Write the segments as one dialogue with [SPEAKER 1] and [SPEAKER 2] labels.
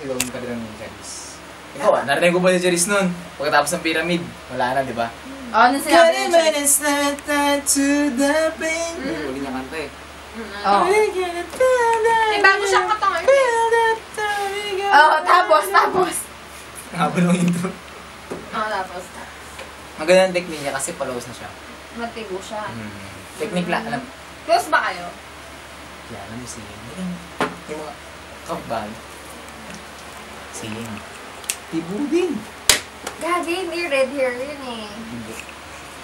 [SPEAKER 1] gawin ka rin ng Charis. Ikaw narinig ko ba si Charis nun? Pagkatapos ng pyramid, wala na, di ba?
[SPEAKER 2] Ano sinabi niya?
[SPEAKER 1] Uli niya kanta eh.
[SPEAKER 3] May bago siyang katangan.
[SPEAKER 2] Tapos.
[SPEAKER 1] Haba nung intro.
[SPEAKER 3] Tapos.
[SPEAKER 1] Maganda ang technique niya kasi follows na siya.
[SPEAKER 3] Magtigo siya.
[SPEAKER 1] Technique lang, alam.
[SPEAKER 3] Close ba kayo?
[SPEAKER 1] Kaya alam mo singing. Yung mga kabal. Singing. Tibo din.
[SPEAKER 3] Gagi, may red hair yun eh.
[SPEAKER 1] Hindi.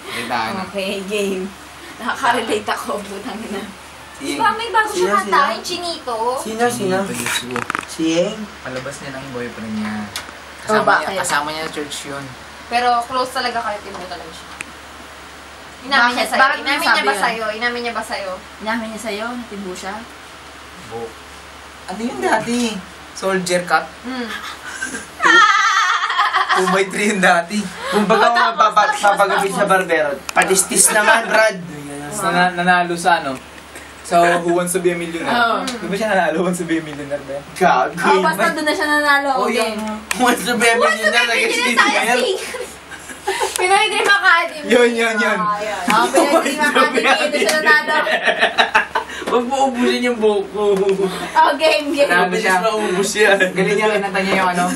[SPEAKER 1] Kita na.
[SPEAKER 2] Okay, game. Nakaka-relate ako, butang ina.
[SPEAKER 3] Diba may bago siya kanta, yung Chinito?
[SPEAKER 4] Sino? Siyeng?
[SPEAKER 1] Palabas niya ng boyfriend niya. Kasama niya sa church yun.
[SPEAKER 3] Pero close talaga kayo, Timo talaga siya. Inamin niya sa'yo. Inamin niya ba sa'yo? Inamin niya ba sa'yo?
[SPEAKER 2] Inamin niya sa'yo? Natibo siya?
[SPEAKER 1] Bo. Ano yun dati? Soldier cut? 2x3 yun dati.
[SPEAKER 4] Kung baga mapapagabit sa barbero, patistis naman, Brad.
[SPEAKER 1] Nanalo sa ano? So, Who Wants to be a Millionaire? Di ba siya nanalo? Who Wants to be a Millionaire ba yan?
[SPEAKER 4] Gago.
[SPEAKER 2] Basta doon na siya nanalo.
[SPEAKER 1] Yung
[SPEAKER 4] Who Wants to be a Millionaire? Nag-sleep ngayon.
[SPEAKER 3] Pinoy Dream Academy.
[SPEAKER 1] Yun.
[SPEAKER 2] Pinoy Dream Academy. Ito siya nanalo.
[SPEAKER 4] Huwag mo ubusin yung buhok ko.
[SPEAKER 2] Game.
[SPEAKER 4] Mabilis maubos yan.
[SPEAKER 1] galing niya, kinanta niya yung ano?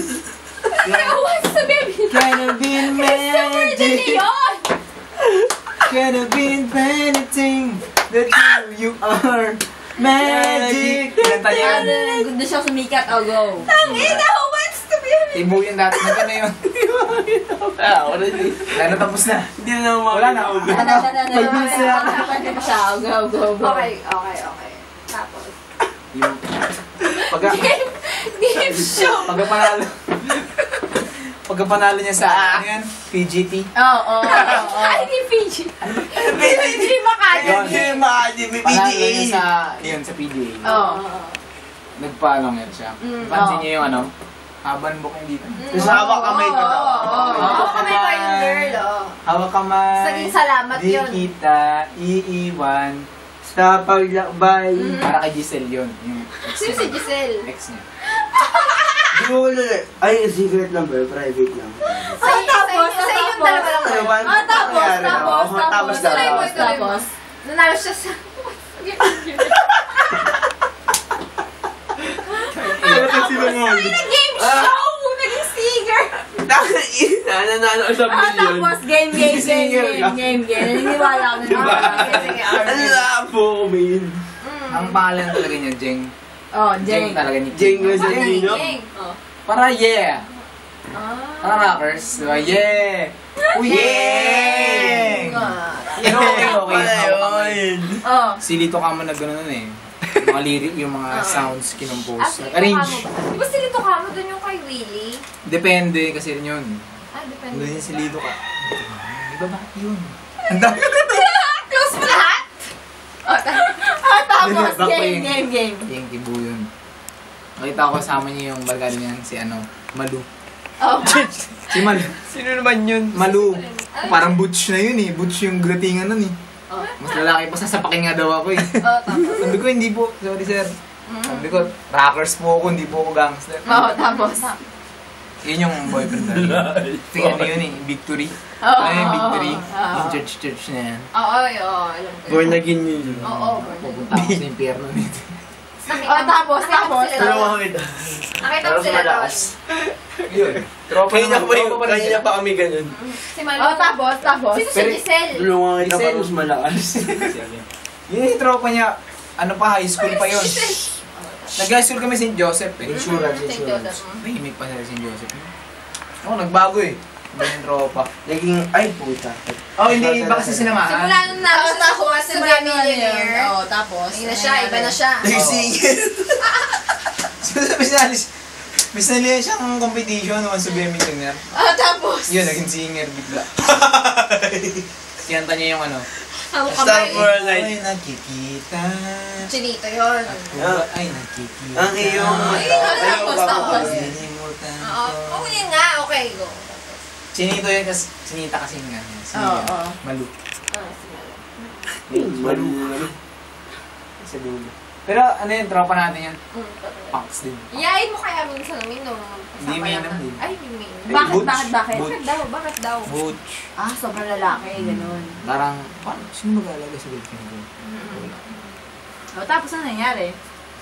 [SPEAKER 3] Who Wants to be a Millionaire?
[SPEAKER 1] Can have been magic. Can have been anything that you are magic. Kinanta niya yun.
[SPEAKER 2] Doon siya sumikat. Go.
[SPEAKER 3] Tangina, Who Wants to be a Millionaire?
[SPEAKER 1] Tibo yun dati. Nagkano yun? Lalo tapos na.
[SPEAKER 4] Hindi na naman.
[SPEAKER 1] Wala na.
[SPEAKER 2] Pag-bilis siya. Go.
[SPEAKER 3] Okay. Tapos. Game show.
[SPEAKER 1] Pagkapanalo niya sa ano yan? PGT.
[SPEAKER 3] Ay, di Fiji. Pinoy Dream Academy.
[SPEAKER 1] Panalo niya sa, yun, sa PGA. Nagpaalam yan siya. Pansin niyo yung ano? Haban bukong dito.
[SPEAKER 4] Tapos hawak kamay ko daw.
[SPEAKER 3] Hawak kamay ko yung girl,
[SPEAKER 1] Hawak kamay.
[SPEAKER 3] Saging salamat
[SPEAKER 1] Di
[SPEAKER 3] yun.
[SPEAKER 1] kita iiwan.
[SPEAKER 4] Sa paglakbay.
[SPEAKER 1] Para kay Giselle yun. Yung
[SPEAKER 3] Sino si Giselle?
[SPEAKER 1] ex niya.
[SPEAKER 4] Di mo ulit. Ay, secret number. Private lang.
[SPEAKER 3] Sa yung dalawa lang ba?
[SPEAKER 2] Tapos.
[SPEAKER 3] Nanalo siya sa...
[SPEAKER 4] Ano kasi naman?
[SPEAKER 3] Ay, nag-game show! Naging singer!
[SPEAKER 4] Nananalo sa million.
[SPEAKER 2] Tapos game. Naniniwala ako na.
[SPEAKER 4] Ano na po, man?
[SPEAKER 1] Ang pangalan talaga niya, Jeng. Jeng talaga ni
[SPEAKER 4] Jeng Rosarino?
[SPEAKER 1] Para yeah! Para rockers, diba? Yeah! Yeng! Pero okay. Silito ka mo na gano'n eh. Yung mga lyric, yung mga sounds kinompose. Arrange.
[SPEAKER 3] Di ba silito ka mo dun yung kay Willie?
[SPEAKER 1] Depende kasi rin yun.
[SPEAKER 3] Depende.
[SPEAKER 1] Doon yung silito ka. Di ba bakit yun? Ang dami.
[SPEAKER 3] Close mo lahat?
[SPEAKER 2] Tapos game.
[SPEAKER 1] Yung tibo yun. Nakita ko kasama niya yung barkada niya si ano, Malu. Si Malu.
[SPEAKER 4] Sino naman yun?
[SPEAKER 1] Malu. Parang butch na yun eh. Butch yung gratingan nun eh. Mas lalaki pa, sasapakin nga daw ako eh. Sabi ko, hindi po. Sorry sir. Sabi ko, rockers po ako, hindi po ako gangster.
[SPEAKER 2] Tapos.
[SPEAKER 1] Yun yung boyfriend na yun. Tingnan mo yun eh, Victory. Ano yung Victory? Yung church na yan.
[SPEAKER 3] Alam ko.
[SPEAKER 4] Born again yun.
[SPEAKER 1] Pupunta ako sa impyerno nito.
[SPEAKER 2] Tapos.
[SPEAKER 3] Nakita mo sila doon.
[SPEAKER 1] Yun. Tropa
[SPEAKER 4] Kanina pa kami ganun.
[SPEAKER 3] Si Malu.
[SPEAKER 2] Tapos.
[SPEAKER 3] Sino si Giselle?
[SPEAKER 4] Tulungan kita
[SPEAKER 1] Giselle.
[SPEAKER 4] pa mas malakas.
[SPEAKER 1] Yun yung tropa niya. Ano pa, high school pa yun. Nag-high school kami St. Joseph eh.
[SPEAKER 4] Insurance.
[SPEAKER 1] Mahimik pa sa St. Joseph. Oo, nagbago eh. Iba yung tropa.
[SPEAKER 4] Naging, ay puta.
[SPEAKER 1] Oh, hindi. Iba kasi sinamahan.
[SPEAKER 3] Simula nung namin siya nakuha sa mga millionaire.
[SPEAKER 2] Tapos.
[SPEAKER 3] Iba na siya.
[SPEAKER 4] Nagsingil.
[SPEAKER 1] May sinalihan siyang competition once to be a millionaire.
[SPEAKER 2] Tapos.
[SPEAKER 1] Yun, naging singer bigla. Kiyanta niya yung ano.
[SPEAKER 3] Ang
[SPEAKER 4] Star
[SPEAKER 3] kamay.
[SPEAKER 4] for a night.
[SPEAKER 1] Ay, nakikita.
[SPEAKER 3] Chinito yun.
[SPEAKER 1] Ako ay nakikita.
[SPEAKER 4] Ang iyong
[SPEAKER 2] Tapos.
[SPEAKER 1] Nilimutan
[SPEAKER 3] Oo,
[SPEAKER 1] ko.
[SPEAKER 3] yun nga. Okay, go.
[SPEAKER 1] Chinito yun kasi, sinita kasi nga. Si Malu.
[SPEAKER 3] Si Malu.
[SPEAKER 4] Malu.
[SPEAKER 1] Sa dulo. Pero ano yun, tropa natin yan. Punks din.
[SPEAKER 3] Iyain mo kaya minsan namin nung
[SPEAKER 1] Hindi minum din.
[SPEAKER 3] Ay, hindi minum.
[SPEAKER 1] Butch.
[SPEAKER 2] Bakit?
[SPEAKER 1] Butch.
[SPEAKER 3] Bakit daw?
[SPEAKER 1] Butch.
[SPEAKER 2] Ah, sobrang lalaki, ganun.
[SPEAKER 1] Parang, paano? Sino mag-aalaga sa girlfriend ko?
[SPEAKER 2] O, tapos ano nangyari?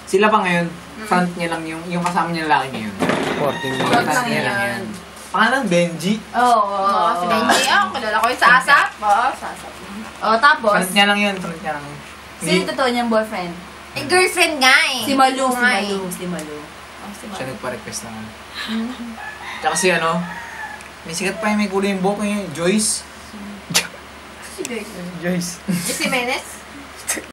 [SPEAKER 1] Sila pa ngayon, front niya lang yung kasama niya lalaki ngayon.
[SPEAKER 4] Supporting mo.
[SPEAKER 2] Front
[SPEAKER 1] Front
[SPEAKER 2] lang
[SPEAKER 1] niya lang
[SPEAKER 2] yan.
[SPEAKER 1] yan. Pangalan, Benji.
[SPEAKER 2] Oo,
[SPEAKER 3] Si Benji, kilala ko yung sa ASAP. Oo, sa ASAP.
[SPEAKER 2] O, tapos,
[SPEAKER 1] Front niya lang yun, front niya lang yun.
[SPEAKER 2] sino yung totoo niyang boyfriend?
[SPEAKER 3] Eh, girlfriend nga eh.
[SPEAKER 2] Si Malu, si
[SPEAKER 3] nga eh.
[SPEAKER 2] Malu, si Malu.
[SPEAKER 1] Siya nagpa-request naman. Tsaka si ano, may sikat pa yung may kulay yung buhok niya, Joyce.
[SPEAKER 3] Si Joyce.
[SPEAKER 1] Joyce.
[SPEAKER 3] Si Menes?